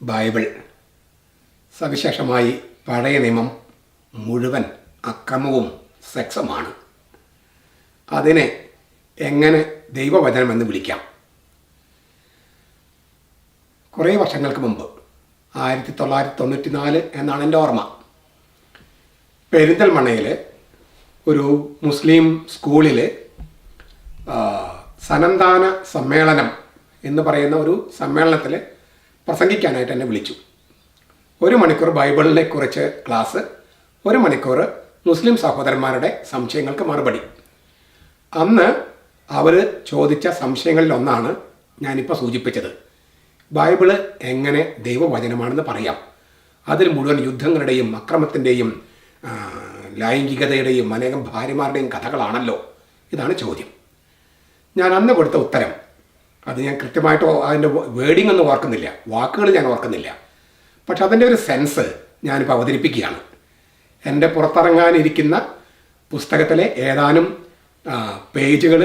Bible, സവിശേഷമായി പഴയ നിയമം മുഴുവൻ അക്രമവും സെക്സുമാണ്. അതിനെ എങ്ങനെ ദൈവവചനമെന്ന് വിളിക്കാം? കുറേ വർഷങ്ങൾക്ക് മുമ്പ് 1994 എന്നാണ് എൻ്റെ ഓർമ്മ. പെരിന്തൽമണ്ണയിൽ ഒരു മുസ്ലിം സ്കൂളിൽ സനന്താന സമ്മേളനം എന്ന് പറയുന്ന ഒരു സമ്മേളനത്തിൽ പ്രസംഗിക്കാനായിട്ട് എന്നെ വിളിച്ചു. 1 മണിക്കൂർ ബൈബിളിനെ കുറിച്ച് ക്ലാസ്, 1 മണിക്കൂർ മുസ്ലിം സഹോദരന്മാരുടെ സംശയങ്ങൾക്ക് മറുപടി. അന്ന് അവർ ചോദിച്ച സംശയങ്ങളിലൊന്നാണ് ഞാനിപ്പോൾ സൂചിപ്പിച്ചത്. ബൈബിള് എങ്ങനെ ദൈവവചനമാണെന്ന് പറയാം? അതിൽ മുഴുവൻ യുദ്ധങ്ങളുടെയും അക്രമത്തിൻ്റെയും ലൈംഗികതയുടെയും അനേകം ഭാര്യമാരുടെയും കഥകളാണല്ലോ. ഇതാണ് ചോദ്യം. ഞാൻ അന്ന് കൊടുത്ത ഉത്തരം, അത് ഞാൻ കൃത്യമായിട്ട് അതിൻ്റെ വേർഡിംഗ് ഒന്നും ഓർക്കുന്നില്ല, വാക്കുകൾ ഞാൻ ഓർക്കുന്നില്ല. പക്ഷെ അതിൻ്റെ ഒരു സെൻസ് ഞാനിപ്പോൾ അവതരിപ്പിക്കുകയാണ്. എൻ്റെ പുറത്തിറങ്ങാനിരിക്കുന്ന പുസ്തകത്തിലെ ഏതാനും പേജുകൾ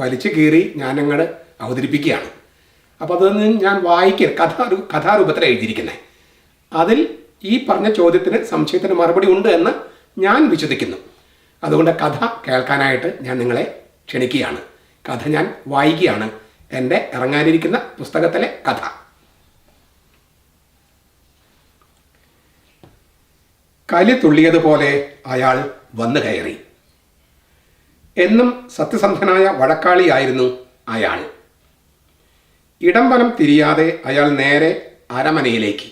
വലിച്ചു കീറി ഞാനങ്ങോട്ട് അവതരിപ്പിക്കുകയാണ്. അപ്പോൾ അതൊന്ന് ഞാൻ കഥാരൂപത്തിലാണ് എഴുതിയിരിക്കുന്നത്. അതിൽ ഈ പറഞ്ഞ ചോദ്യത്തിന്, സംശയത്തിന് മറുപടി ഉണ്ട് എന്ന് ഞാൻ വിശ്വസിക്കുന്നു. അതുകൊണ്ട് കഥ കേൾക്കാനായിട്ട് ഞാൻ നിങ്ങളെ ക്ഷണിക്കുകയാണ്. കഥ ഞാൻ വായിക്കുകയാണ്, എൻ്റെ ഇറങ്ങാനിരിക്കുന്ന പുസ്തകത്തിലെ കഥ. കലി തുള്ളിയതുപോലെ അയാൾ വന്നു കയറി. എന്നും സത്യസന്ധനായ വഴക്കാളിയായിരുന്നു അയാൾ. ഇടം വലം തിരിയാതെ അയാൾ നേരെ അരമനയിലേക്ക്.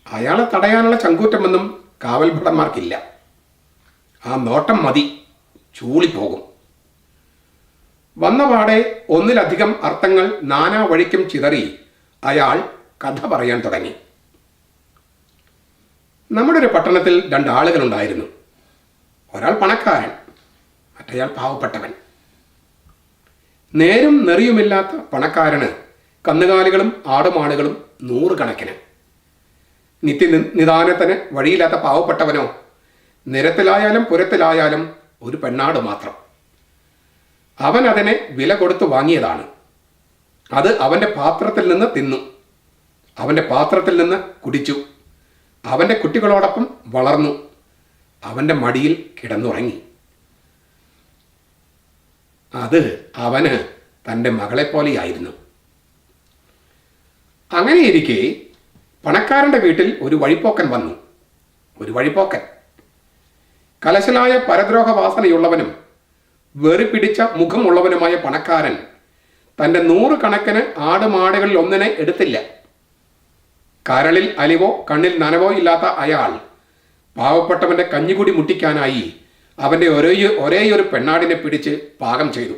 അയാളെ തടയാനുള്ള ചങ്കൂറ്റമൊന്നും കാവൽഭടന്മാർക്കില്ല. ആ നോട്ടം മതി, ചൂളിപ്പോകും. വന്നപാടെ ഒന്നിലധികം അർത്ഥങ്ങൾ നാനാ വഴിക്കും ചിതറി അയാൾ കഥ പറയാൻ തുടങ്ങി. നമ്മുടെ ഒരു പട്ടണത്തിൽ 2 ആളുകളുണ്ടായിരുന്നു. ഒരാൾ പണക്കാരൻ, മറ്റേയാൾ പാവപ്പെട്ടവൻ. നേരും നെറിയുമില്ലാത്ത പണക്കാരന് കന്നുകാലികളും ആടുമാടുകളും 100 കണക്കിന്. നിത്യനിദാനത്തിന് വഴിയില്ലാത്ത പാവപ്പെട്ടവനോ നിരത്തിലായാലും പുരത്തിലായാലും ഒരു പെണ്ണാട് മാത്രം. അവൻ അതിനെ വില കൊടുത്തു വാങ്ങിയതാണ്. അത് അവൻ്റെ പാത്രത്തിൽ നിന്ന് തിന്നു, അവൻ്റെ പാത്രത്തിൽ നിന്ന് കുടിച്ചു, അവൻ്റെ കുട്ടികളോടൊപ്പം വളർന്നു, അവൻ്റെ മടിയിൽ കിടന്നുറങ്ങി. അത് അവന് തൻ്റെ മകളെപ്പോലെയായിരുന്നു. അങ്ങനെയിരിക്കെ പണക്കാരൻ്റെ വീട്ടിൽ ഒരു വഴിപ്പോക്കൻ വന്നു. ഒരു വഴിപ്പോക്കൻ, കലശലായ പരദ്രോഹ വാസനയുള്ളവനും വെറി പിടിച്ച മുഖമുള്ളവനുമായ പണക്കാരൻ തൻ്റെ 100 കണക്കിന് ആടുമാടുകളിൽ ഒന്നിനെ എടുത്തില്ല. കരളിൽ അലിവോ കണ്ണിൽ നനവോ ഇല്ലാത്ത അയാൾ പാവപ്പെട്ടവൻ്റെ കഞ്ഞികുടി മുട്ടിക്കാനായി അവൻ്റെ ഒരേയൊരു പെണ്ണാടിനെ പിടിച്ച് പാകം ചെയ്തു.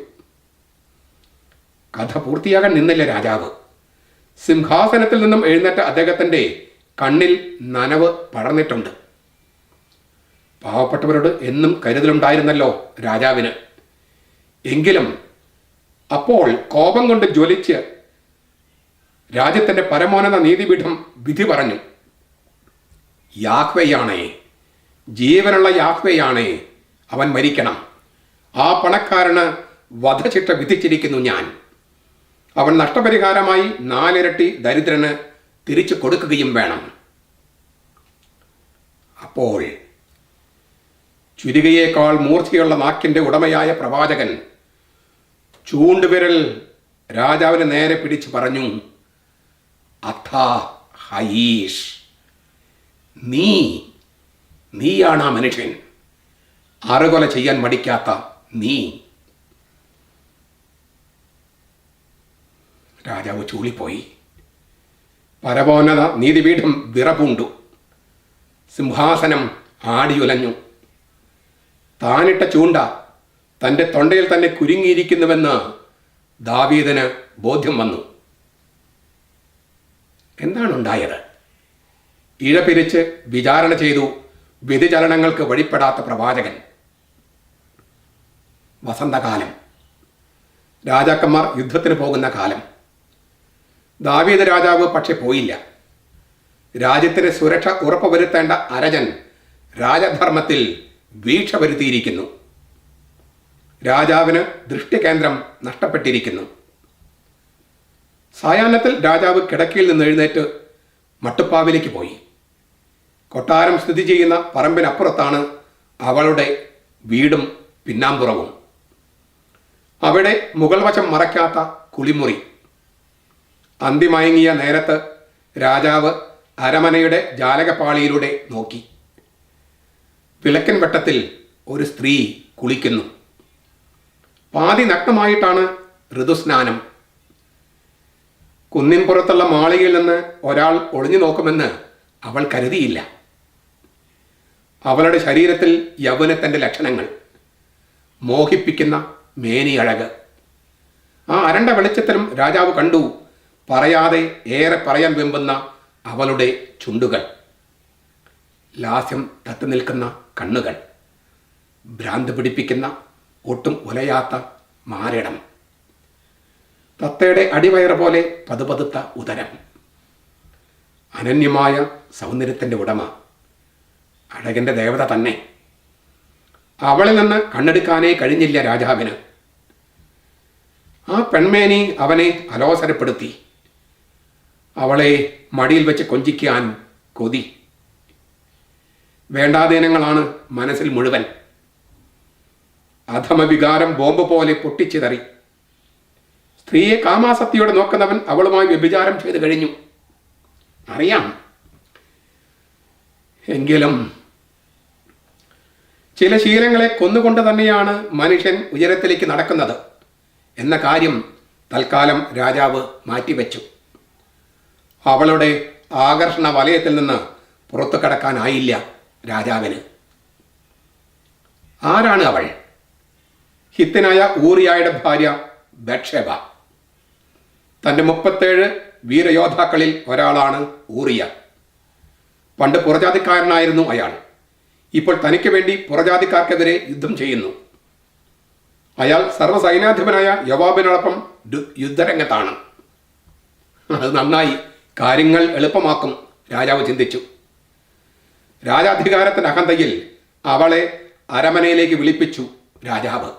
കഥ പൂർത്തിയാകാൻ നിന്നില്ല രാജാവ്. സിംഹാസനത്തിൽ നിന്നും എഴുന്നേറ്റ അദ്ദേഹത്തിൻ്റെ കണ്ണിൽ നനവ് പടർന്നിട്ടുണ്ട്. പാവപ്പെട്ടവരോട് എന്നും കരുതലുണ്ടായിരുന്നല്ലോ രാജാവിന്. എങ്കിലും അപ്പോൾ കോപം കൊണ്ട് ജ്വലിച്ച് രാജ്യത്തിൻ്റെ പരമോന്നത നീതിപീഠം വിധി പറഞ്ഞു. യാഹ്വേയാണേ, ജീവനുള്ള യാഹ്വേയാണേ, അവൻ മരിക്കണം. ആ പണക്കാരന് വധശിക്ഷ വിധിച്ചിരിക്കുന്നു ഞാൻ. അവൻ നഷ്ടപരിഹാരമായി 4 ഇരട്ടി ദരിദ്രന് തിരിച്ചു കൊടുക്കുകയും വേണം. അപ്പോൾ ചുരികയേക്കാൾ മൂർച്ചയുള്ള നാക്കിൻ്റെ ഉടമയായ പ്രവാചകൻ ചൂണ്ടുവിരൽ രാജാവിന് നേരെ പിടിച്ചു പറഞ്ഞു, അഥാ ഹയീഷ്, നീയാണ് ആ മനുഷ്യൻ, അറുകൊല ചെയ്യാൻ മടിക്കാത്ത നീ. രാജാവ് ചൂളിപ്പോയി. പരമോന്നത നീതിപീഠം വിറപൂണ്ടു. സിംഹാസനം ആടിയുലഞ്ഞു. താനിട്ട ചൂണ്ട തൻ്റെ തൊണ്ടയിൽ തന്നെ കുരുങ്ങിയിരിക്കുന്നുവെന്ന് ദാവീദിന് ബോധ്യം വന്നു. എന്താണുണ്ടായത്? ഇഴപിരിച്ച് വിചാരണ ചെയ്തു വ്യതിചലനങ്ങൾക്ക് വഴിപ്പെടാത്ത പ്രവാചകൻ. വസന്തകാലം, രാജാക്കന്മാർ യുദ്ധത്തിന് പോകുന്ന കാലം. ദാവീദ് രാജാവ് പക്ഷെ പോയില്ല. രാജ്യത്തിന് സുരക്ഷ ഉറപ്പുവരുത്തേണ്ട അരജൻ രാജധർമ്മത്തിൽ വീഴ്ച വരുത്തിയിരിക്കുന്നു. രാജാവിന് ദൃഷ്ടികേന്ദ്രം നഷ്ടപ്പെട്ടിരിക്കുന്നു. സായാഹ്നത്തിൽ രാജാവ് കിടക്കയിൽ നിന്ന് എഴുന്നേറ്റ് മട്ടുപ്പാവിലേക്ക് പോയി. കൊട്ടാരം സ്ഥിതി ചെയ്യുന്ന പറമ്പിനപ്പുറത്താണ് അവളുടെ വീടും പിന്നാമ്പുറവും. അവിടെ മുകൾ വശം മറയ്ക്കാത്ത കുളിമുറി. അന്തിമയങ്ങിയ നേരത്ത് രാജാവ് അരമനയുടെ ജാലകപ്പാളിയിലൂടെ നോക്കി. വിളക്കൻ വെട്ടത്തിൽ ഒരു സ്ത്രീ കുളിക്കുന്നു. പാതി നഗ്നമായിട്ടാണ് ഋതുസ്നാനം. കുന്നിൻപുറത്തുള്ള മാളികയിൽ നിന്ന് ഒരാൾ ഒളിഞ്ഞു നോക്കുമെന്ന് അവൾ കരുതിയില്ല. അവളുടെ ശരീരത്തിൽ യൗവനത്തിൻ്റെ ലക്ഷണങ്ങൾ, മോഹിപ്പിക്കുന്ന മേനി അഴക്. ആ അരണ്ട വെളിച്ചത്തിലും രാജാവ് കണ്ടു പറയാതെ ഏറെ പറയാൻ വെമ്പുന്ന അവളുടെ ചുണ്ടുകൾ, ലാസ്യം തത്തു നിൽക്കുന്ന കണ്ണുകൾ, ഭ്രാന്ത് പിടിപ്പിക്കുന്ന ഒട്ടും ഉലയാത്ത മാരടം, തത്തയുടെ അടിവയറ് പോലെ പതുപതുത്ത ഉദരം, അനന്യമായ സൗന്ദര്യത്തിൻ്റെ ഉടമ, അഴകൻ്റെ ദേവത തന്നെ. അവളിൽ നിന്ന് കണ്ണെടുക്കാനേ കഴിഞ്ഞില്ല രാജാവിന്. ആ പെൺമേനി അവനെ അലോസരപ്പെടുത്തി. അവളെ മടിയിൽ വെച്ച് കൊഞ്ചിക്കാൻ കൊതി. വേണ്ടാതീനങ്ങളാണ് മനസ്സിൽ മുഴുവൻ. അധമവികാരം ബോംബ് പോലെ പൊട്ടിച്ചിതറി. സ്ത്രീയെ കാമാസക്തിയോടെ നോക്കുന്നവൻ അവളുമായി വ്യഭിചാരം ചെയ്തു കഴിഞ്ഞു. അറിയാം. എങ്കിലും ചില ശീലങ്ങളെ കൊന്നുകൊണ്ട് തന്നെയാണ് മനുഷ്യൻ ഉയരത്തിലേക്ക് നടക്കുന്നത് എന്ന കാര്യം തൽക്കാലം രാജാവ് മാറ്റിവെച്ചു. അവളുടെ ആകർഷണ വലയത്തിൽ നിന്ന് പുറത്തു കടക്കാനായില്ല രാജാവിന്. ആരാണ് അവൾ? ഹിത്തനായ ഊറിയായുടെ ഭാര്യ ബത്ശേബ. തൻ്റെ 37 വീരയോദ്ധാക്കളിൽ ഒരാളാണ് ഊറിയ. പണ്ട് പുറജാതിക്കാരനായിരുന്നു അയാൾ. ഇപ്പോൾ തനിക്ക് വേണ്ടി പുറജാതിക്കാർക്കെതിരെ യുദ്ധം ചെയ്യുന്നു. അയാൾ സർവ്വസൈനാധിപനായ യോവാബിനോടൊപ്പം യുദ്ധരംഗത്താണ്. അത് നന്നായി, കാര്യങ്ങൾ എളുപ്പമാക്കും രാജാവ് ചിന്തിച്ചു. രാജാധികാരത്തിൻ്റെ അഹന്തയിൽ അവളെ അരമനയിലേക്ക് വിളിപ്പിച്ചു രാജാവ്.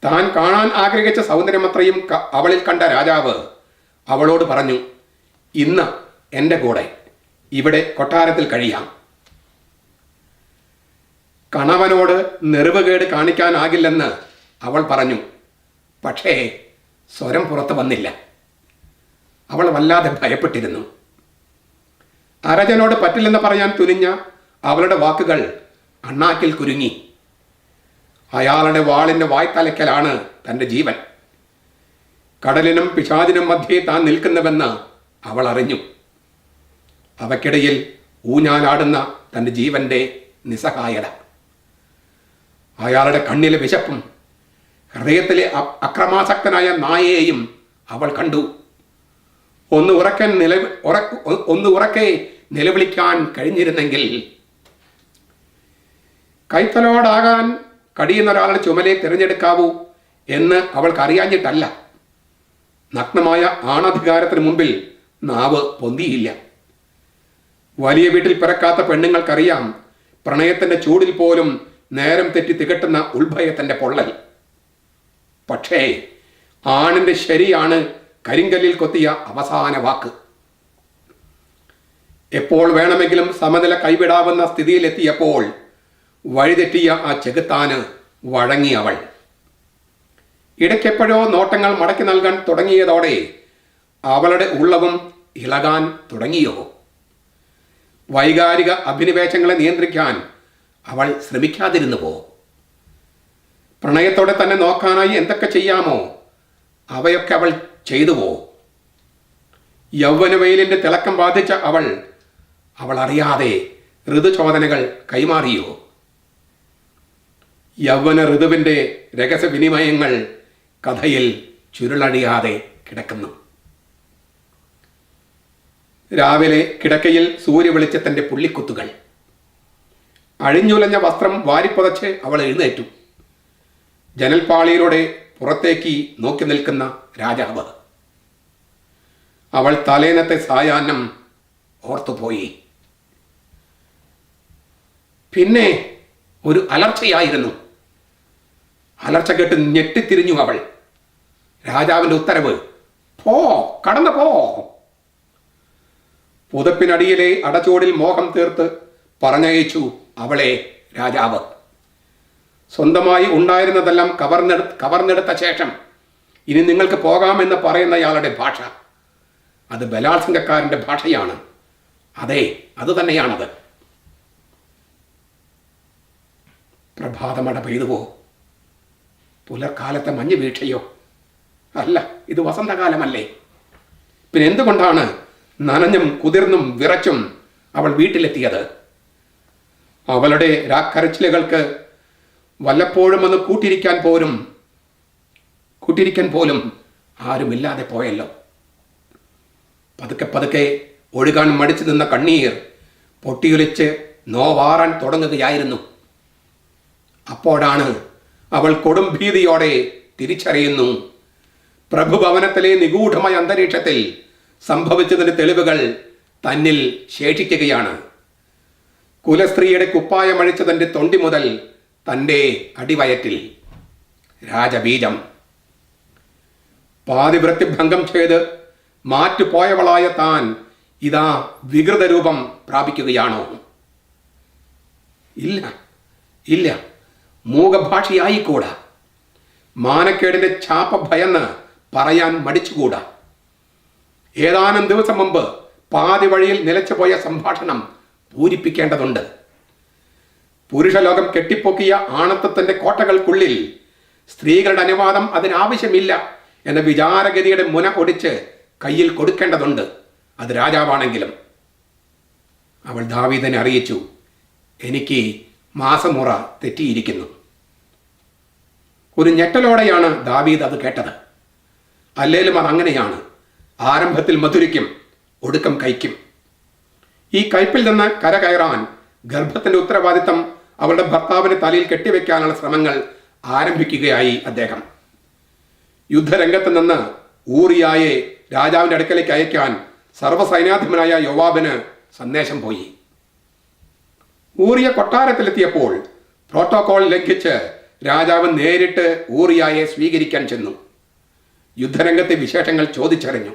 താൻ കാണാൻ ആഗ്രഹിച്ച സൗന്ദര്യമത്രയും അവളിൽ കണ്ട രാജാവ് അവളോട് പറഞ്ഞു, ഇന്ന് എൻ്റെ കൂടെ ഇവിടെ കൊട്ടാരത്തിൽ കഴിയാം. കണവനോട് നെറിവുകേട് കാണിക്കാനാകില്ലെന്ന് അവൾ പറഞ്ഞു. പക്ഷേ സ്വരം പുറത്തു വന്നില്ല. അവൾ വല്ലാതെ ഭയപ്പെട്ടിരുന്നു. അരജനോട് പറ്റില്ലെന്ന് പറയാൻ തുനിഞ്ഞ അവളുടെ വാക്കുകൾ അണ്ണാക്കിൽ കുരുങ്ങി. അയാളുടെ വാളിൻ്റെ വായ്ത്തലയ്ക്കലാണ് തൻ്റെ ജീവൻ. കടലിനും പിശാചിനും മധ്യേ താൻ നിൽക്കുന്നുവെന്ന് അവൾ അറിഞ്ഞു. അവയ്ക്കിടയിൽ ഊഞ്ഞാലാടുന്ന തൻ്റെ ജീവൻ്റെ നിസ്സഹായത. അയാളുടെ കണ്ണിലെ വിശപ്പും ഹൃദയത്തിലെ അക്രമാസക്തനായ നായയെയും അവൾ കണ്ടു. ഒന്ന് ഉറക്കെ നിലവിളിക്കാൻ കഴിഞ്ഞിരുന്നെങ്കിൽ. കൈത്തലോടാകാൻ കഴിയുന്ന ഒരാളുടെ ചുമലെ തിരഞ്ഞെടുക്കാവൂ എന്ന് അവൾക്ക് അറിയാഞ്ഞിട്ടല്ല. നഗ്നമായ ആണധികാരത്തിന് മുമ്പിൽ നാവ് പൊന്തിയില്ല. വലിയ വീട്ടിൽ പിറക്കാത്ത പെണ്ണുങ്ങൾക്കറിയാം പ്രണയത്തിൻ്റെ ചൂടിൽ പോലും നേരം തെറ്റി തികട്ടുന്ന ഉത്ഭയത്തിൻ്റെ പൊള്ളൽ. പക്ഷേ ആണിൻ്റെ ശരിയാണ് കരിങ്കല്ലിൽ കൊത്തിയ അവസാന വാക്ക്. എപ്പോൾ വേണമെങ്കിലും സമനില കൈവിടാവുന്ന സ്ഥിതിയിലെത്തിയപ്പോൾ വഴിതെറ്റിയ ആ ചെകുത്താന് വഴങ്ങി അവൾ. ഇടയ്ക്കെപ്പോഴോ നോട്ടങ്ങൾ മടക്കി നൽകാൻ തുടങ്ങിയതോടെ അവളുടെ ഉള്ളവും ഇളകാൻ തുടങ്ങിയോ? വൈകാരിക അഭിനിവേശങ്ങളെ നിയന്ത്രിക്കാൻ അവൾ ശ്രമിക്കാതിരുന്നുവോ? പ്രണയത്തോടെ തന്നെ നോക്കാനായി എന്തൊക്കെ ചെയ്യാമോ അവയൊക്കെ അവൾ ചെയ്തുവോ? യൗവനവെയിലിൻ്റെ തിളക്കം ബാധിച്ച അവൾ അറിയാതെ ഋതുചോദനകൾ കൈമാറിയോ? യൗവന ഋതുവിൻ്റെ രഹസ്യവിനിമയങ്ങൾ കഥയിൽ ചുരുളഴിയാതെ കിടക്കുന്നു. രാവിലെ കിടക്കയിൽ സൂര്യവെളിച്ചത്തിൻ്റെ പുള്ളിക്കുത്തുകൾ. അഴിഞ്ഞുലഞ്ഞ വസ്ത്രം വാരിപ്പുതച്ച് അവൾ എഴുന്നേറ്റു. ജനൽപ്പാളിയിലൂടെ പുറത്തേക്ക് നോക്കി നിൽക്കുന്ന രാജാവ്. അവൾ തലേന്നത്തെ സായാഹ്നം ഓർത്തുപോയി. പിന്നെ ഒരു അലർച്ചയായിരുന്നു. അലർച്ച കേട്ട് ഞെട്ടിത്തിരിഞ്ഞു അവൾ. രാജാവിൻ്റെ ഉത്തരവ് പോ, കടന്നു പോ. പുതപ്പിനടിയിലെ അടച്ചോടിൽ മോഹം തീർത്ത് പറഞ്ഞയച്ചു അവളെ രാജാവ്. സ്വന്തമായി ഉണ്ടായിരുന്നതെല്ലാം കവർന്നെടുത്ത ശേഷം ഇനി നിങ്ങൾക്ക് പോകാമെന്ന് പറയുന്നയാളുടെ ഭാഷ അത് ബലാത്സംഗക്കാരൻ്റെ ഭാഷയാണ്. അതെ, അത് തന്നെയാണത്. പ്രഭാതമട പെയ്തുവോ? പുലർക്കാലത്തെ മഞ്ഞ് വീഴ്ചയോ? അല്ല, ഇത് വസന്തകാലമല്ലേ? പിന്നെ എന്തുകൊണ്ടാണ് നനഞ്ഞും കുതിർന്നും വിറച്ചും അവൾ വീട്ടിലെത്തിയത്? അവളുടെ രാക്കരച്ചിലുകൾക്ക് വല്ലപ്പോഴും ഒന്ന് കൂട്ടിരിക്കാൻ പോലും ആരുമില്ലാതെ പോയല്ലോ. പതുക്കെ പതുക്കെ ഒഴുകാൻ മടിച്ചു നിന്ന കണ്ണീർ പൊട്ടിയൊലിച്ച് നോവാറാൻ തുടങ്ങുകയായിരുന്നു. അപ്പോഴാണ് അവൾ കൊടും ഭീതിയോടെ തിരിച്ചറിയുന്നു, പ്രഭുഭവനത്തിലെ നിഗൂഢമായ അന്തരീക്ഷത്തിൽ സംഭവിച്ചതിന്റെ തെളിവുകൾ തന്നിൽ ശേഷിക്കുകയാണ്. കുലസ്ത്രീയുടെ കുപ്പായമഴിച്ചതിൻ്റെ തൊണ്ടി മുതൽ തൻ്റെ അടിവയറ്റിൽ രാജബീജം. പാതിവൃത്തിഭംഗം ചെയ്ത് മാറ്റുപോയവളായ താൻ ഇതാ വികൃത രൂപം പ്രാപിക്കുകയാണോ? ഇല്ല ഇല്ല, മൂകഭാഷയായിക്കൂടാ. മാനക്കേടിന്റെ ചാപ്പ ഭയന്ന് പറയാൻ മടിച്ചുകൂടാ. ഏതാനും ദിവസം മുമ്പ് പാതി വഴിയിൽ നിലച്ചുപോയ സംഭാഷണം പൂരിപ്പിക്കേണ്ടതുണ്ട്. പുരുഷലോകം കെട്ടിപ്പൊക്കിയ ആണത്വത്തിന്റെ കോട്ടകൾക്കുള്ളിൽ സ്ത്രീകളുടെ അനുവാദം അതിനാവശ്യമില്ല എന്ന വിചാരഗതിയുടെ മുന ഒടിച്ച് കയ്യിൽ കൊടുക്കേണ്ടതുണ്ട്, അത് രാജാവാണെങ്കിലും. അവൾ ദാവീദിനെ അറിയിച്ചു, എനിക്ക് മാസമുറ തെറ്റിയിരിക്കുന്നു. ഒരു ഞെട്ടലോടെയാണ് ദാവീദ് അത് കേട്ടത്. അല്ലേലും അതങ്ങനെയാണ്. ആരംഭത്തിൽ മധുരിക്കും, ഒടുക്കം കൈക്കും. ഈ കയ്പിൽ നിന്ന് കരകയറാൻ ഗർഭത്തിന്റെ ഉത്തരവാദിത്തം അവളുടെ ഭർത്താവിന്റെ തലയിൽ കെട്ടിവെക്കാനുള്ള ശ്രമങ്ങൾ ആരംഭിക്കുകയായി അദ്ദേഹം. യുദ്ധരംഗത്ത് നിന്ന് ഊറിയായെ രാജാവിന്റെ അടുക്കലേക്ക് അയക്കാൻ സർവ്വസൈന്യാധിപനായ യോവാബിന് സന്ദേശം പോയി. ഊറിയ കൊട്ടാരത്തിലെത്തിയപ്പോൾ പ്രോട്ടോകോൾ ലംഘിച്ച് രാജാവ് നേരിട്ട് ഊറിയായെ സ്വീകരിക്കാൻ ചെന്നു. യുദ്ധരംഗത്തെ വിശേഷങ്ങൾ ചോദിച്ചറിഞ്ഞു.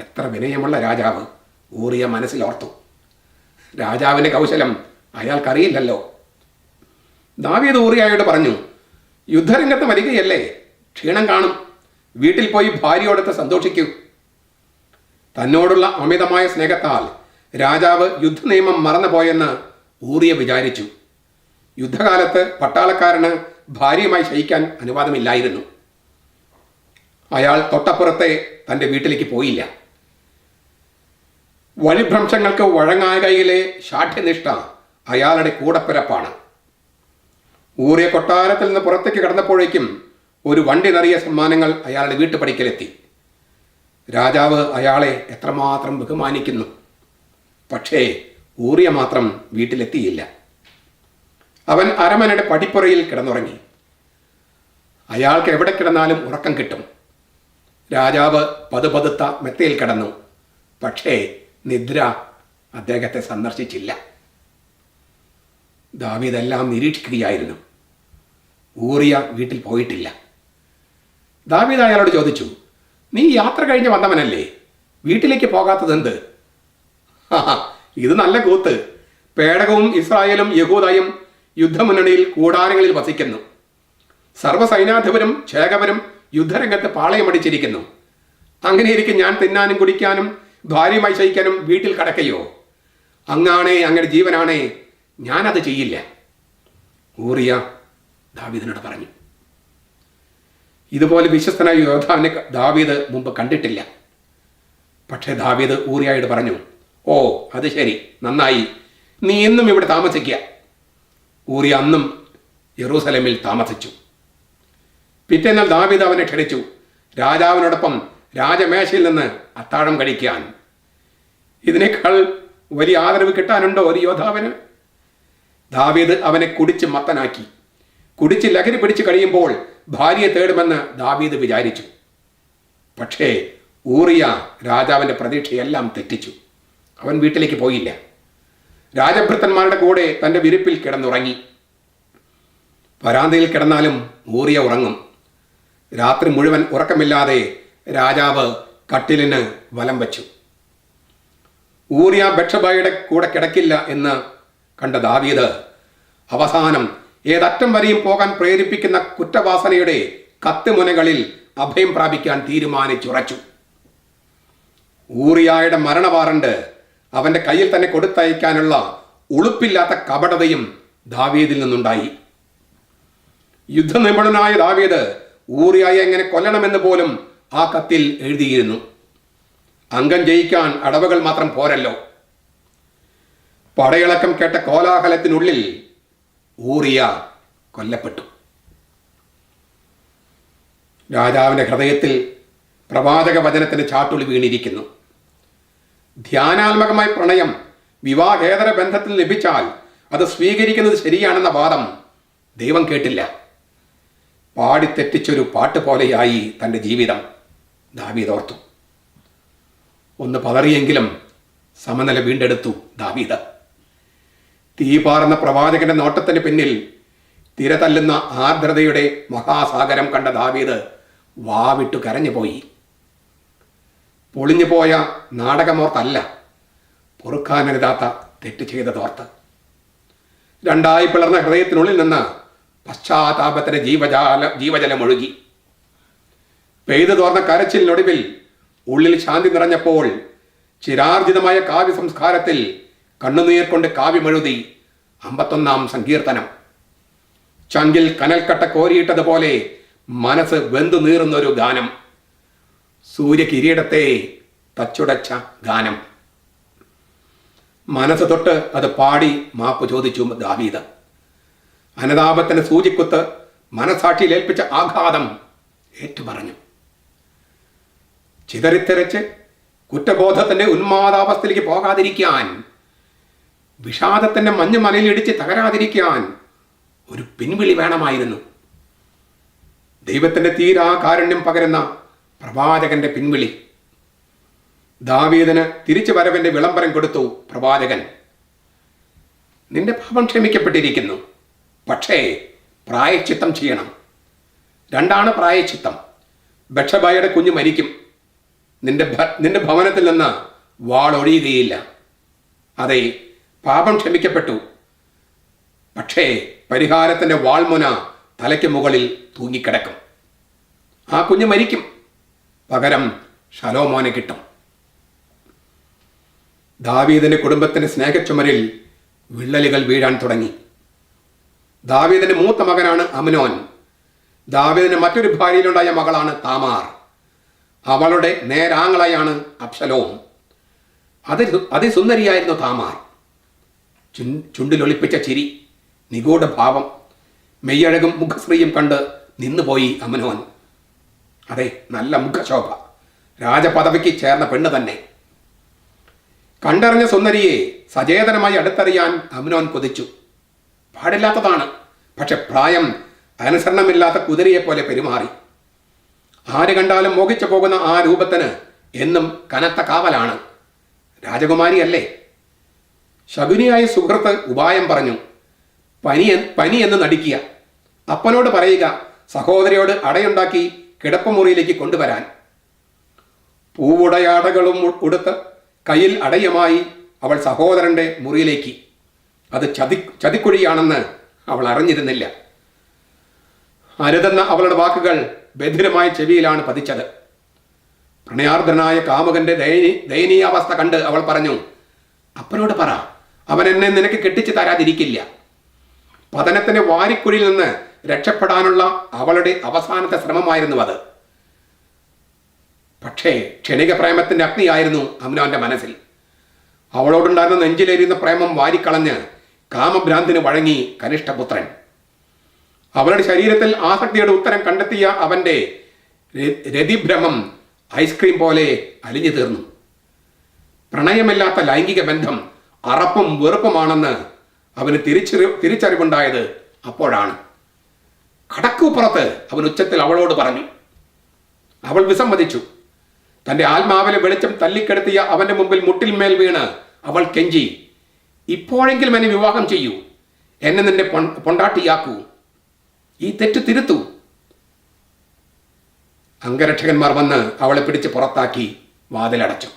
എത്ര വിനയമുള്ള രാജാവ്! ഊറിയ മനസ്സിലോർത്തു. രാജാവിന്റെ കൗശലം അയാൾക്കറിയില്ലല്ലോ. ദാവീദ് ഊറിയായോട് പറഞ്ഞു, യുദ്ധരംഗത്ത് വരികയല്ലേ, ക്ഷീണം കാണും, വീട്ടിൽ പോയി ഭാര്യയോടൊത്ത് സന്തോഷിക്കൂ. തന്നോടുള്ള അമിതമായ സ്നേഹത്താൽ രാജാവ് യുദ്ധനിയമം മറന്നുപോയെന്ന് ഊറിയ വിചാരിച്ചു. യുദ്ധകാലത്ത് പട്ടാളക്കാരന് ഭാര്യയുമായി ശയിക്കാൻ അനുവാദമില്ലായിരുന്നു. അയാൾ തൊട്ടപ്പുറത്തെ തൻ്റെ വീട്ടിലേക്ക് പോയില്ല. വഴിഭ്രംശങ്ങൾക്ക് വഴങ്ങാകയിലെ ശാഠ്യനിഷ്ഠ അയാളുടെ കൂടപ്പിറപ്പാണ്. ഊറിയ കൊട്ടാരത്തിൽ നിന്ന് പുറത്തേക്ക് കടന്നപ്പോഴേക്കും ഒരു വണ്ടി നിറയെ സമ്മാനങ്ങൾ അയാളുടെ വീട്ടുപടിക്കലെത്തി. രാജാവ് അയാളെ എത്രമാത്രം ബഹുമാനിക്കുന്നു. പക്ഷേ ഊറിയ മാത്രം വീട്ടിലെത്തിയില്ല. അവൻ അരമനയുടെ പടിപ്പുറയിൽ കിടന്നുറങ്ങി. അയാൾക്ക് എവിടെ കിടന്നാലും ഉറക്കം കിട്ടും. രാജാവ് പതുപതുത്ത മെത്തയിൽ കിടന്നു. പക്ഷേ നിദ്ര അദ്ദേഹത്തെ സന്ദർശിച്ചില്ല. ദാവീദ് എല്ലാം നിരീക്ഷിക്കുകയായിരുന്നു. ഊറിയ വീട്ടിൽ പോയിട്ടില്ല. ദാവീദ് അയാളോട് ചോദിച്ചു, നീ യാത്ര കഴിഞ്ഞ് വന്നവനല്ലേ, വീട്ടിലേക്ക് പോകാത്തതെന്ത്? ഇത് നല്ല കൂത്ത്. പേടകവും ഇസ്രായേലും യഹൂദയും യുദ്ധമുന്നണിയിൽ കൂടാരങ്ങളിൽ വസിക്കുന്നു. സർവ്വസൈന്യാധിപരും ഛേകവരും യുദ്ധരംഗത്ത് പാളയമടിച്ചിരിക്കുന്നു. അങ്ങനെയിരിക്കും ഞാൻ തിന്നാനും കുടിക്കാനും ഭാര്യയുമായി ശയിക്കാനും വീട്ടിൽ കടക്കയോ? അങ്ങാണേ, അങ്ങയുടെ ജീവനാണേ, ഞാനത് ചെയ്യില്ല. ഊറിയ ദാവീദിനോട് പറഞ്ഞു. ഇതുപോലെ വിശ്വസ്തനായ യോദ്ധാവിനെ ദാവീദ് മുമ്പ് കണ്ടിട്ടില്ല. പക്ഷേ ദാവീദ് ഊറിയായോട് പറഞ്ഞു, ഓ അത് ശരി, നന്നായി, നീ ഇന്നും ഇവിടെ താമസിക്കുക. ഊറിയ അന്നും യെറൂസലേമിൽ താമസിച്ചു. പിറ്റേന്നാൾ ദാവീദ് അവനെ ക്ഷണിച്ചു രാജാവിനോടൊപ്പം രാജമേശയിൽ നിന്ന് അത്താഴം കഴിക്കാൻ. ഇതിനേക്കാൾ വലിയ ആദരവ് കിട്ടാനുണ്ടോ ഒരു യോദ്ധാവിന്? ദാവീദ് അവനെ കുടിച്ച് മത്തനാക്കി. കുടിച്ച് ലഹരി പിടിച്ച് കഴിയുമ്പോൾ ഭാര്യയെ തേടുമെന്ന് ദാവീദ് വിചാരിച്ചു. പക്ഷേ ഊറിയ രാജാവിൻ്റെ പ്രതീക്ഷയെല്ലാം തെറ്റിച്ചു. അവൻ വീട്ടിലേക്ക് പോയില്ല. രാജഭൃത്തന്മാരുടെ കൂടെ തൻ്റെ വിരിപ്പിൽ കിടന്നുറങ്ങി. വരാന്തയിൽ കിടന്നാലും ഊറിയ ഉറങ്ങും. രാത്രി മുഴുവൻ ഉറക്കമില്ലാതെ രാജാവ് കട്ടിലിന് വലം വച്ചു. ഊറിയ ബത്ശബയുടെ കൂടെ കിടക്കില്ല എന്ന് കണ്ട ദാവീദ് അവസാനം ഏതറ്റം വരെയും പോകാൻ പ്രേരിപ്പിക്കുന്ന കുറ്റവാസനയുടെ കത്തുമുനകളിൽ അഭയം പ്രാപിക്കാൻ തീരുമാനിച്ചുറച്ചു. ഊറിയായുടെ മരണവാറണ്ട് അവന്റെ കയ്യിൽ തന്നെ കൊടുത്തയക്കാനുള്ള ഉളുപ്പില്ലാത്ത കപടതയും ദാവീദിൽ നിന്നുണ്ടായി. യുദ്ധനിപുണനായ ദാവീദ് ഊറിയായെ എങ്ങനെ കൊല്ലണമെന്ന് പോലും ആ കത്തിൽ എഴുതിയിരുന്നു. അംഗം ജയിക്കാൻ അടവുകൾ മാത്രം പോരല്ലോ. പടയിളക്കം കേട്ട കോലാഹലത്തിനുള്ളിൽ ഊറിയ കൊല്ലപ്പെട്ടു. രാജാവിന്റെ ഹൃദയത്തിൽ പ്രവാചക വചനത്തിന്റെ ചാട്ടുളി വീണിരിക്കുന്നു. ധ്യാനാത്മകമായ പ്രണയം വിവാഹേതര ബന്ധത്തിൽ ലഭിച്ചാൽ അത് സ്വീകരിക്കുന്നത് ശരിയാണെന്ന വാദം ദൈവം കേട്ടില്ല. പാടിത്തെറ്റിച്ചൊരു പാട്ട് പോലെയായി തൻ്റെ ജീവിതം ദാവീദ് ഓർത്തു. ഒന്ന് പതറിയെങ്കിലും സമനില വീണ്ടെടുത്തു ദാവീദ്. തീ പാർന്ന പ്രവാചകന്റെ നോട്ടത്തിന് പിന്നിൽ തിര തല്ലുന്ന ആർദ്രതയുടെ മഹാസാഗരം കണ്ട ദാവീദ് വാവിട്ടു കരഞ്ഞുപോയി. പൊളിഞ്ഞുപോയ നാടകമോർത്തല്ല, പൊറുക്കാനരുതാത്ത തെറ്റ് ചെയ്തതോർത്ത്. രണ്ടായി പിളർന്ന ഹൃദയത്തിനുള്ളിൽ നിന്ന് പശ്ചാത്താപത്തിന് ജീവജലം ഒഴുകി. പെയ്തു തോർന്ന കരച്ചിലിനൊടുവിൽ ഉള്ളിൽ ശാന്തി നിറഞ്ഞപ്പോൾ ചിരാർജിതമായ കാവ്യ സംസ്കാരത്തിൽ കണ്ണുനീർ കൊണ്ട് കാവ്യമെഴുതി 51-ാം സങ്കീർത്തനം. ചങ്കിൽ കനൽക്കട്ട കോരിയിട്ടതുപോലെ മനസ്സ് വെന്തു നീറുന്നൊരു ഗാനം. സൂര്യകിരീടത്തെ തച്ചുടച്ച ഗാനം. മനസ്സ് തൊട്ട് അത് പാടി മാപ്പ് ചോദിച്ചു ദാവീദ്. അനുതാപത്തിന് സൂചിക്കുത്ത് മനസാക്ഷിയിൽ ഏൽപ്പിച്ച ആഘാതം ഏറ്റുപറഞ്ഞു. ചിതറിത്തെറിച്ച് കുറ്റബോധത്തിന്റെ ഉന്മാദാവസ്ഥയിലേക്ക് പോകാതിരിക്കാൻ, വിഷാദത്തിന്റെ മഞ്ഞുമലയിലിടിച്ച് തകരാതിരിക്കാൻ ഒരു പിൻവിളി വേണമായിരുന്നു. ദൈവത്തിന്റെ തീരാ കാരുണ്യം പകരുന്ന പ്രവാചകന്റെ പിൻവിളി. ദാവീദിന് തിരിച്ചു വരവിന്റെ വിളംബരം കൊടുത്തു പ്രവാചകൻ. നിന്റെ പാപം ക്ഷമിക്കപ്പെട്ടിരിക്കുന്നു, പക്ഷേ പ്രായശ്ചിത്തം ചെയ്യണം. 2 പ്രായശ്ചിത്തം. ബത്ശബയുടെ കുഞ്ഞ് മരിക്കും. നിന്റെ ഭവനത്തിൽ നിന്ന് വാളൊഴിയുകയില്ല. അതെ, പാപം ക്ഷമിക്കപ്പെട്ടു, പക്ഷേ പരിഹാരത്തിന്റെ വാൾമുന തലയ്ക്ക് മുകളിൽ തൂങ്ങിക്കിടക്കും. ആ കുഞ്ഞ് മരിക്കും, പകരം ശലോമോനെ കിട്ടും. ദാവീദിന്റെ കുടുംബത്തിന്റെ സ്നേഹച്ചുമരിൽ വിള്ളലുകൾ വീഴാൻ തുടങ്ങി. ദാവീദിന്റെ മൂത്ത മകനാണ് അമ്നോൻ. ദാവീദിന് മറ്റൊരു ഭാര്യയിലുണ്ടായ മകളാണ് താമാർ. അവളുടെ നേരാങ്ങളായാണ് അബ്ശലോം. അതിസുന്ദരിയായിരുന്നു താമാർ. ചുണ്ടിലൊളിപ്പിച്ച ചിരി, നിഗൂഢ ഭാവം, മെയ്യഴകും മുഖശ്രീയും കണ്ട് നിന്നുപോയി അമ്നോൻ. അതെ, നല്ല മുഖശോഭ, രാജപദവിക്ക് ചേർന്ന പെണ്ണ് തന്നെ. കണ്ടറിഞ്ഞ സുന്ദരിയെ സചേതനമായി അടുത്തറിയാൻ അമ്നോൻ കൊതിച്ചു. പാടില്ലാത്തതാണ്, പക്ഷെ പ്രായം അനുസരണമില്ലാത്ത കുതിരയെപ്പോലെ പെരുമാറി. ആര് കണ്ടാലും മോഹിച്ചു പോകുന്ന ആ രൂപത്തിന് എന്നും കനത്ത കാവലാണ്. രാജകുമാരിയല്ലേ? ശകുനിയായ സുഹൃത്ത് ഉപായം പറഞ്ഞു. പനി എന്ന് നടിക്കുക. അപ്പനോട് പറയുക സഹോദരിയോട് അടയുണ്ടാക്കി കിടപ്പുമുറിയിലേക്ക് കൊണ്ടുവരാൻ. പൂവുടയാടകളും ഉടുത്ത് കയ്യിൽ അടയുമായി അവൾ സഹോദരന്റെ മുറിയിലേക്ക്. അത് ചതിക്കുഴിയാണെന്ന് അവൾ അറിഞ്ഞിരുന്നില്ല. അരുതെന്ന അവളുടെ വാക്കുകൾ ബധിരമായ ചെവിയിലാണ് പതിച്ചത്. പ്രണയാർദ്രനായ കാമുകന്റെ ദയനീയാവസ്ഥ കണ്ട് അവൾ പറഞ്ഞു, അപ്പനോട് പറ, അവൻ എന്നെ നിനക്ക് കെട്ടിച്ചു തരാതിരിക്കില്ല. പതനത്തിന്റെ വാരിക്കുഴിയിൽ നിന്ന് രക്ഷപ്പെടാനുള്ള അവളുടെ അവസാനത്തെ ശ്രമമായിരുന്നു അത്. പക്ഷേ ക്ഷണിക പ്രേമത്തിന്റെ അഗ്നിയായിരുന്നു അമ്നോന്റെ മനസ്സിൽ. അവളോടുണ്ടായിരുന്ന നെഞ്ചിലേറിയുന്ന പ്രേമം വാരിക്കളഞ്ഞ് കാമഭ്രാന്തിന് വഴങ്ങി കനിഷ്ഠപുത്രൻ. അവളുടെ ശരീരത്തിൽ ആസക്തിയുടെ ഉത്തരം കണ്ടെത്തിയ അവന്റെ രതിഭ്രമം ഐസ്ക്രീം പോലെ അലിഞ്ഞു തീർന്നു. പ്രണയമില്ലാത്ത ലൈംഗിക ബന്ധം അറപ്പും വെറുപ്പുമാണെന്ന് അവന് തിരിച്ചറിവുണ്ടായത് അപ്പോഴാണ്. കടക്കുപുറത്ത് അവൻ ഉച്ചത്തിൽ അവളോട് പറഞ്ഞു. അവൾ വിസമ്മതിച്ചു. തന്റെ ആത്മാവിലെ വെളിച്ചം തല്ലിക്കെടുത്തിയ അവന്റെ മുമ്പിൽ മുട്ടിൽമേൽ വീണ് അവൾ കെഞ്ചി, ഇപ്പോഴെങ്കിലും എന്നെ വിവാഹം ചെയ്യൂ, എന്നെ നിന്റെ പൊണ്ടാട്ടിയാക്കൂ, ഈ തെറ്റ് തിരുത്തൂ. അംഗരക്ഷകന്മാർ വന്ന് അവളെ പിടിച്ച് പുറത്താക്കി വാതിലടച്ചു.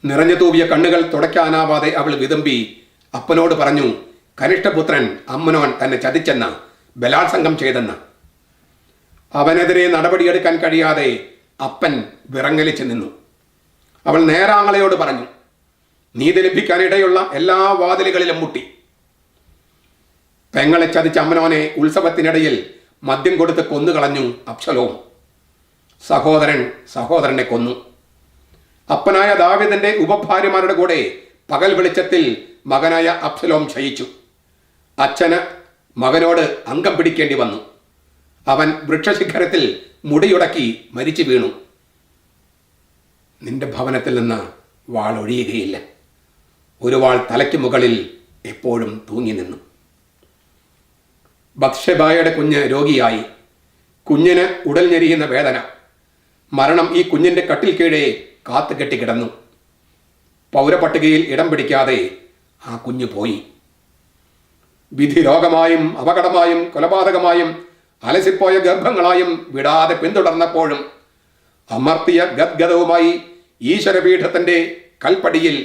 നിറഞ്ഞു തൂവിയ കണ്ണുകൾ തുടയ്ക്കാനാവാതെ അവൾ വിതുമ്പി അപ്പനോട് പറഞ്ഞു, കനിഷ്ഠപുത്രൻ അമ്മനോൻ തന്നെ ചതിച്ചെന്ന്, ബലാത്സംഗം ചെയ്തെന്ന്. അവനെതിരെ നടപടിയെടുക്കാൻ കഴിയാതെ അപ്പൻ വിറങ്ങലിച്ചു നിന്നു. അവൾ നേരാങ്ങളയോട് പറഞ്ഞു, നീതി ലഭിക്കാനിടയുള്ള എല്ലാ വാതിലുകളിലും മുട്ടി. പെങ്ങളെ ചതിച്ച അമ്മനോനെ ഉത്സവത്തിനിടയിൽ മദ്യം കൊടുത്ത് കൊന്നുകളഞ്ഞു അബ്ശലോം. സഹോദരൻ സഹോദരനെ കൊന്നു. അപ്പനായ ദാവീദിന്റെ ഉപഭാര്യമാരുടെ കൂടെ പകൽ വെളിച്ചത്തിൽ മകനായ അബ്ശലോം ക്ഷയിച്ചു. അച്ഛന് മകനോട് അംഗം പിടിക്കേണ്ടി വന്നു. അവൻ വൃക്ഷശിഖരത്തിൽ മുടിയുടക്കി മരിച്ചു വീണു. നിന്റെ ഭവനത്തിൽ നിന്ന് വാൾ ഒഴിയുകയില്ല. ഒരു വാൾ തലയ്ക്ക് മുകളിൽ എപ്പോഴും തൂങ്ങി നിന്നു. ബത്ശബായയുടെ കുഞ്ഞ് രോഗിയായി. കുഞ്ഞിന് ഉടൽ ഞെരിയുന്ന വേദന. മരണം ഈ കുഞ്ഞിന്റെ കട്ടിൽ കീഴെ കാത്തുകെട്ടി കിടന്നു. പൗരപട്ടികയിൽ ഇടം പിടിക്കാതെ ആ കുഞ്ഞു പോയി. വിധി രോഗമായും അപകടമായും കൊലപാതകമായും അലസിപ്പോയ ഗർഭങ്ങളായും വിടാതെ പിന്തുടർന്നപ്പോഴും അമർത്തിയ ഗദ്ഗതവുമായി ഈശ്വരപീഠത്തിന്റെ കൽപ്പടിയിൽ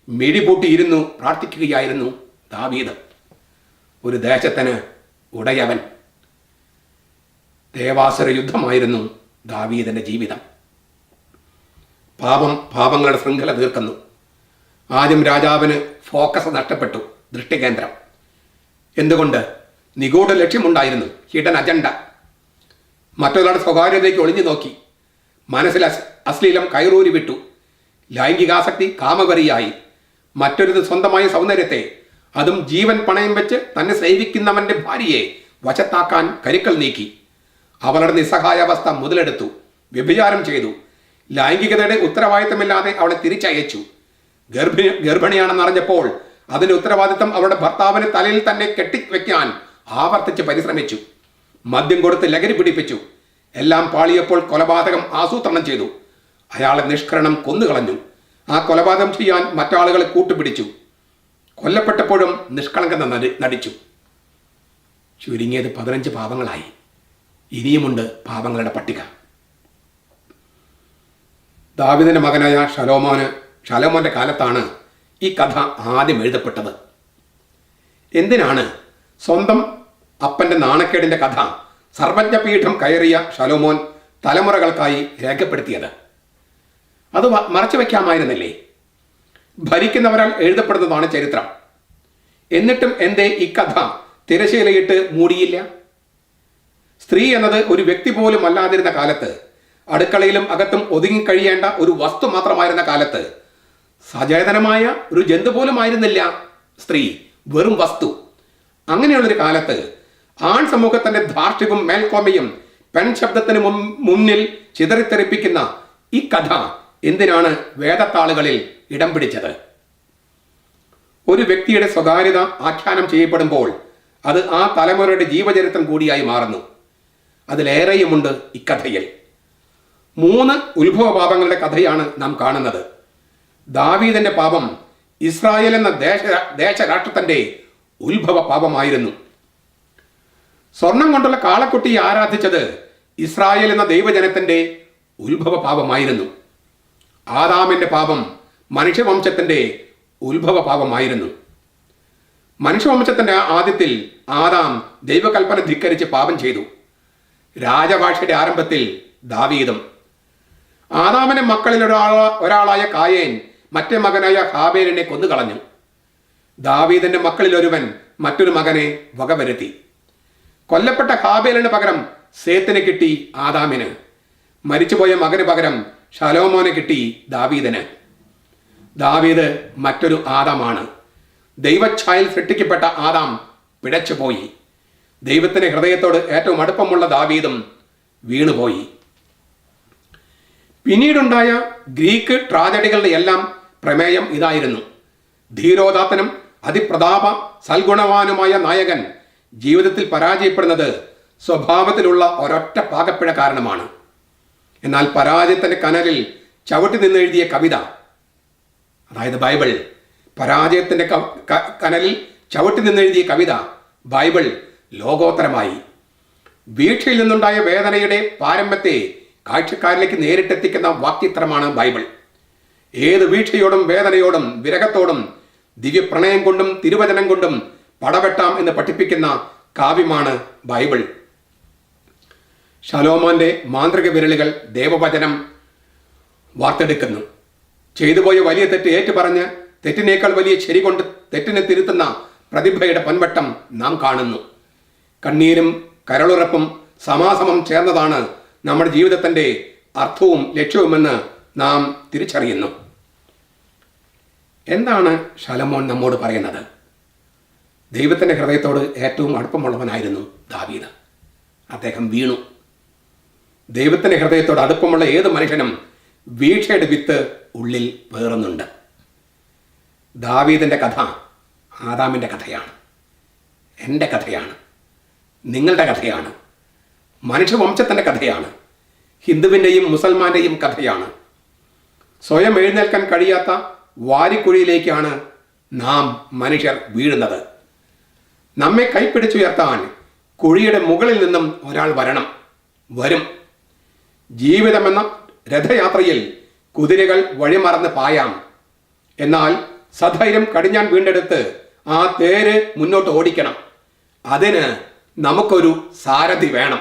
മിഴിപൂട്ടിയിരുന്നു പ്രാർത്ഥിക്കുകയായിരുന്നു ദാവീദ്. ഒരു ദേശത്തിന് ഉടയവൻ. ദേവാസുര യുദ്ധമായിരുന്നു ദാവീദിന്റെ ജീവിതം. പാപങ്ങളുടെ ശൃംഖല തീർക്കുന്നു. ആദ്യം രാജാവിന് ഫോക്കസ് നഷ്ടപ്പെട്ടു, ദൃഷ്ടികേന്ദ്രം. എന്തുകൊണ്ട്? നിഗൂഢ ലക്ഷ്യമുണ്ടായിരുന്നു, ഹിഡൻ അജണ്ട. മറ്റൊരാളുടെ സ്വകാര്യതയ്ക്ക് ഒളിഞ്ഞു നോക്കി. മനസ്സിൽ അശ്ലീലം കയറൂരി വിട്ടു. ലൈംഗികാസക്തി കാമവരിയായി. മറ്റൊരു സ്വന്തമായ സൗന്ദര്യത്തെ, അതും ജീവൻ പണയം വെച്ച് തന്നെ സേവിക്കുന്നവന്റെ ഭാര്യയെ വശത്താക്കാൻ കരുക്കൾ നീക്കി. അവളുടെ നിസ്സഹായാവസ്ഥ മുതലെടുത്തു. വ്യഭിചാരം ചെയ്തു. ലൈംഗികതയുടെ ഉത്തരവാദിത്തമില്ലാതെ അവളെ തിരിച്ചയച്ചു. ഗർഭിണിയാണെന്നറിഞ്ഞപ്പോൾ അതിന്റെ ഉത്തരവാദിത്തം അവളുടെ ഭർത്താവിന് തലയിൽ തന്നെ കെട്ടിവെക്കാൻ ആവർത്തിച്ച് പരിശ്രമിച്ചു. മദ്യം കൊടുത്ത് ലഹരി പിടിപ്പിച്ചു. എല്ലാം പാളിയപ്പോൾ കൊലപാതകം ആസൂത്രണം ചെയ്തു. അയാളെ നിഷ്കരണം കൊന്നുകളഞ്ഞു. ആ കൊലപാതകം ചെയ്യാൻ മറ്റാളുകളെ കൂട്ടുപിടിച്ചു. കൊല്ലപ്പെട്ടപ്പോഴും നിഷ്കളങ്കത നടിച്ചു. ചുരുങ്ങിയത് 15 പാപങ്ങളായി. ഇനിയുമുണ്ട് പാപങ്ങളുടെ പട്ടിക. ദാവീദിന്റെ മകനായ ശലോമോന്റെ കാലത്താണ് ഈ കഥ ആദ്യം എഴുതപ്പെട്ടത്. എന്തിനാണ് സ്വന്തം അപ്പന്റെ നാണക്കേടിന്റെ കഥ സർവജ്ഞപീഠം കയറിയ ശലോമോൻ തലമുറകൾക്കായി രേഖപ്പെടുത്തിയത്? അത് മറച്ചു വയ്ക്കാമായിരുന്നില്ലേ? ഭരിക്കുന്നവരാൽ എഴുതപ്പെടുന്നതാണ് ചരിത്രം. എന്നിട്ടും എന്തേ ഈ കഥ തിരശീലയിട്ട് മൂടിയില്ല? സ്ത്രീ എന്നത് ഒരു വ്യക്തി പോലും അല്ലാതിരുന്ന കാലത്ത്, അടുക്കളയിലും അകത്തും ഒതുങ്ങിക്കഴിയേണ്ട ഒരു വസ്തു മാത്രമായിരുന്ന കാലത്ത്, സചേതനമായ ഒരു ജന്തു പോലും ആയിരുന്നില്ല സ്ത്രീ, വെറും വസ്തു. അങ്ങനെയുള്ളൊരു കാലത്ത് ആൺ സമൂഹത്തിന്റെ ധാർഷ്ട്യവും മേൽക്കോമയും പെൺശബ്ദത്തിന് മുന്നിൽ ചിതറിത്തെറിപ്പിക്കുന്ന ഈ കഥ എന്തിനാണ് വേദത്താളുകളിൽ ഇടം പിടിച്ചത്? ഒരു വ്യക്തിയുടെ സ്വകാര്യത ആഖ്യാനം ചെയ്യപ്പെടുമ്പോൾ അത് ആ തലമുറയുടെ ജീവചരിത്രം കൂടിയായി മാറുന്നു. അതിലേറെയുമുണ്ട് ഇക്കഥയിൽ. 3 ഉത്ഭവ പാപങ്ങളുടെ കഥയാണ് നാം കാണുന്നത്. ദാവീദിന്റെ പാപം ഇസ്രായേൽ എന്ന ദേശരാഷ്ട്രത്തിന്റെ ഉത്ഭവ പാപമായിരുന്നു. സ്വർണം കൊണ്ടുള്ള കാളക്കുട്ടിയെ ആരാധിച്ചത് ഇസ്രായേൽ എന്ന ദൈവജനത്തിന്റെ ഉത്ഭവ പാപമായിരുന്നു. ആദാമിന്റെ പാപം മനുഷ്യവംശത്തിന്റെ ഉത്ഭവ പാപമായിരുന്നു. മനുഷ്യവംശത്തിന്റെ ആദ്യത്തിൽ ആദാം ദൈവകൽപ്പന ധിക്കരിച്ച് പാപം ചെയ്തു. രാജഭാഷയുടെ ആരംഭത്തിൽ ദാവീദും. ആദാമിന്റെ മക്കളിൽ ഒരാളായ കായേൻ മറ്റേ മകനായ ഹാബേലിനെ കൊന്നുകളഞ്ഞു. ദാവീദിന്റെ മക്കളിൽ ഒരുവൻ മറ്റൊരു മകനെ വകവരുത്തി. കൊല്ലപ്പെട്ട ഹാബേലിന് പകരം സേത്തിനെ കിട്ടി ആദാമിന്. മരിച്ചുപോയ മകന് പകരം ശലോമോനെ കിട്ടി ദാവീദിന്. ദാവീദ് മറ്റൊരു ആദാമാണ്. ദൈവഛായയിൽ സൃഷ്ടിക്കപ്പെട്ട ആദാം പിഴച്ചുപോയി. ദൈവത്തിന്റെ ഹൃദയത്തോട് ഏറ്റവും അടുപ്പമുള്ള ദാവീദും വീണുപോയി. പിന്നീടുണ്ടായ ഗ്രീക്ക് ട്രാജഡികളുടെ എല്ലാം പ്രമേയം ഇതായിരുന്നു. ധീരോദാത്തനും അതിപ്രതാപ സൽഗുണവാനുമായ നായകൻ ജീവിതത്തിൽ പരാജയപ്പെടുന്നത് സ്വഭാവത്തിലുള്ള ഒരൊറ്റ പാകപ്പിഴ കാരണമാണ്. എന്നാൽ പരാജയത്തിന്റെ കനലിൽ ചവിട്ടി നിന്നെഴുതിയ കവിത, അതായത് ബൈബിൾ, പരാജയത്തിന്റെ കനലിൽ ചവിട്ടി നിന്നെഴുതിയ കവിത ബൈബിൾ ലോകോത്തരമായി. വീഴ്ചയിൽ നിന്നുണ്ടായ വേദനയുടെ പാരമ്യത്തെ കാഴ്ചക്കാരിലേക്ക് നേരിട്ടെത്തിക്കുന്ന വാക്ചിത്രമാണ് ബൈബിൾ. ഏത് വീഴ്ചയോടും വേദനയോടും വിരഹത്തോടും ദിവ്യപ്രണയം കൊണ്ടും തിരുവചനം കൊണ്ടും പടവെട്ടാം എന്ന് പഠിപ്പിക്കുന്ന കാവ്യമാണ് ബൈബിൾ. ശലോമോന്റെ മാന്ത്രിക വിരലുകൾ ദേവവചനം വാർത്തെടുക്കുന്നു. ചെയ്തുപോയ വലിയ തെറ്റ് ഏറ്റുപറഞ്ഞ് തെറ്റിനേക്കാൾ വലിയ ശരി കൊണ്ട് തെറ്റിനെ തിരുത്തുന്ന പ്രതിഭയുടെ പൊൻവട്ടം നാം കാണുന്നു. കണ്ണീരും കരളുറപ്പും സമാസമം ചേർന്നതാണ് നമ്മുടെ ജീവിതത്തിൻ്റെ അർത്ഥവും ലക്ഷ്യവുമെന്ന് നാം തിരിച്ചറിയുന്നു. എന്താണ് ശലോമോൻ നമ്മോട് പറയുന്നത്? ദൈവത്തിൻ്റെ ഹൃദയത്തോട് ഏറ്റവും അടുപ്പമുള്ളവനായിരുന്നു ദാവീദ്. അദ്ദേഹം വീണു. ദൈവത്തിൻ്റെ ഹൃദയത്തോട് അടുപ്പമുള്ള ഏത് മനുഷ്യനും വീഴ്ചയുടെ വിത്ത് ഉള്ളിൽ പേറുന്നുണ്ട്. ദാവീദിൻ്റെ കഥ ആദാമിൻ്റെ കഥയാണ്, എൻ്റെ കഥയാണ്, നിങ്ങളുടെ കഥയാണ്, മനുഷ്യവംശത്തിൻ്റെ കഥയാണ്, ഹിന്ദുവിൻ്റെയും മുസൽമാൻ്റെയും കഥയാണ്. സ്വയം എഴുന്നേൽക്കാൻ കഴിയാത്ത വാരിക്കുഴിയിലേക്കാണ് നാം മനുഷ്യർ വീഴുന്നത്. നമ്മെ കൈപ്പിടിച്ചുയർത്താൻ കുഴിയുടെ മുകളിൽ നിന്നും ഒരാൾ വരും. ജീവിതമെന്ന രഥയാത്രയിൽ കുതിരകൾ വഴിമറന്ന് പായാം. എന്നാൽ സധൈര്യം കടിഞ്ഞാൻ വീണ്ടെടുത്ത് ആ തേര് മുന്നോട്ട് ഓടിക്കണം. അതിന് നമുക്കൊരു സാരഥി വേണം.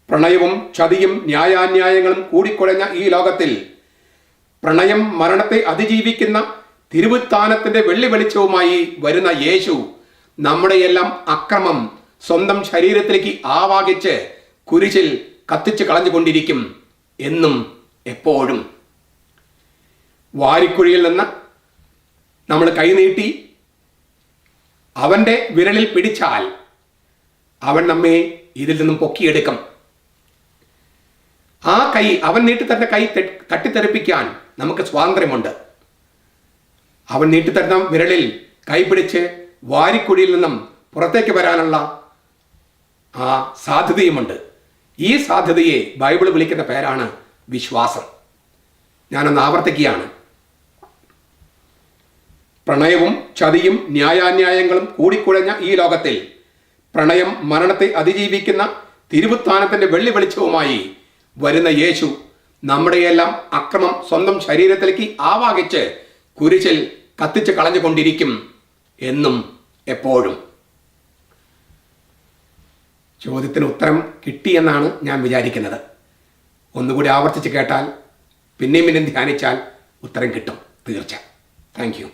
പ്രണയവും ചതിയും ന്യായാന്യായങ്ങളും കൂടിക്കുഴഞ്ഞ ഈ ലോകത്തിൽ പ്രണയം മരണത്തെ അതിജീവിക്കുന്ന തിരുവുത്ഥാനത്തിന്റെ വെള്ളി വെളിച്ചവുമായി വരുന്ന യേശു നമ്മുടെയെല്ലാം അക്രമം സ്വന്തം ശരീരത്തിലേക്ക് ആവാഹിച്ച് കുരിശിൽ കത്തിച്ച് കളഞ്ഞുകൊണ്ടിരിക്കും എന്നും എപ്പോഴും. വാരിക്കുഴിയിൽ നിന്ന് നമ്മൾ കൈനീട്ടി അവൻ്റെ വിരലിൽ പിടിച്ചാൽ അവൻ നമ്മെ ഇതിൽ നിന്നും പൊക്കിയെടുക്കും. ആ കൈ, അവൻ നീട്ടിത്തരുന്ന കൈ തട്ടിത്തെറിപ്പിക്കാൻ നമുക്ക് സ്വാതന്ത്ര്യമുണ്ട്. അവൻ നീട്ടിത്തരുന്ന വിരലിൽ കൈപിടിച്ച് വാരിക്കുഴിയിൽ നിന്നും പുറത്തേക്ക് വരാനുള്ള ആ സാധ്യതയുമുണ്ട്. ഈ സാധ്യതയെ ബൈബിൾ വിളിക്കുന്ന പേരാണ് വിശ്വാസം. ഞാനൊന്ന് ആവർത്തിക്കുകയാണ്. പ്രണയവും ചതിയും ന്യായാന്യായങ്ങളും കൂടിക്കുഴഞ്ഞ ഈ ലോകത്തിൽ പ്രണയം മരണത്തെ അതിജീവിക്കുന്ന തിരുവുത്ഥാനത്തിന്റെ വെള്ളി വെളിച്ചവുമായി വരുന്ന യേശു നമ്മുടെയെല്ലാം അക്രമം സ്വന്തം ശരീരത്തിലേക്ക് ആവാഹിച്ച് കുരിശിൽ കത്തിച്ച് കളഞ്ഞുകൊണ്ടിരിക്കും എന്നും എപ്പോഴും. ചോദ്യത്തിന് ഉത്തരം കിട്ടിയെന്നാണ് ഞാൻ വിചാരിക്കുന്നത്. ഒന്നുകൂടി ആവർത്തിച്ച് കേട്ടാൽ പിന്നെയും ധ്യാനിച്ചാൽ ഉത്തരം കിട്ടും തീർച്ച. Thank you.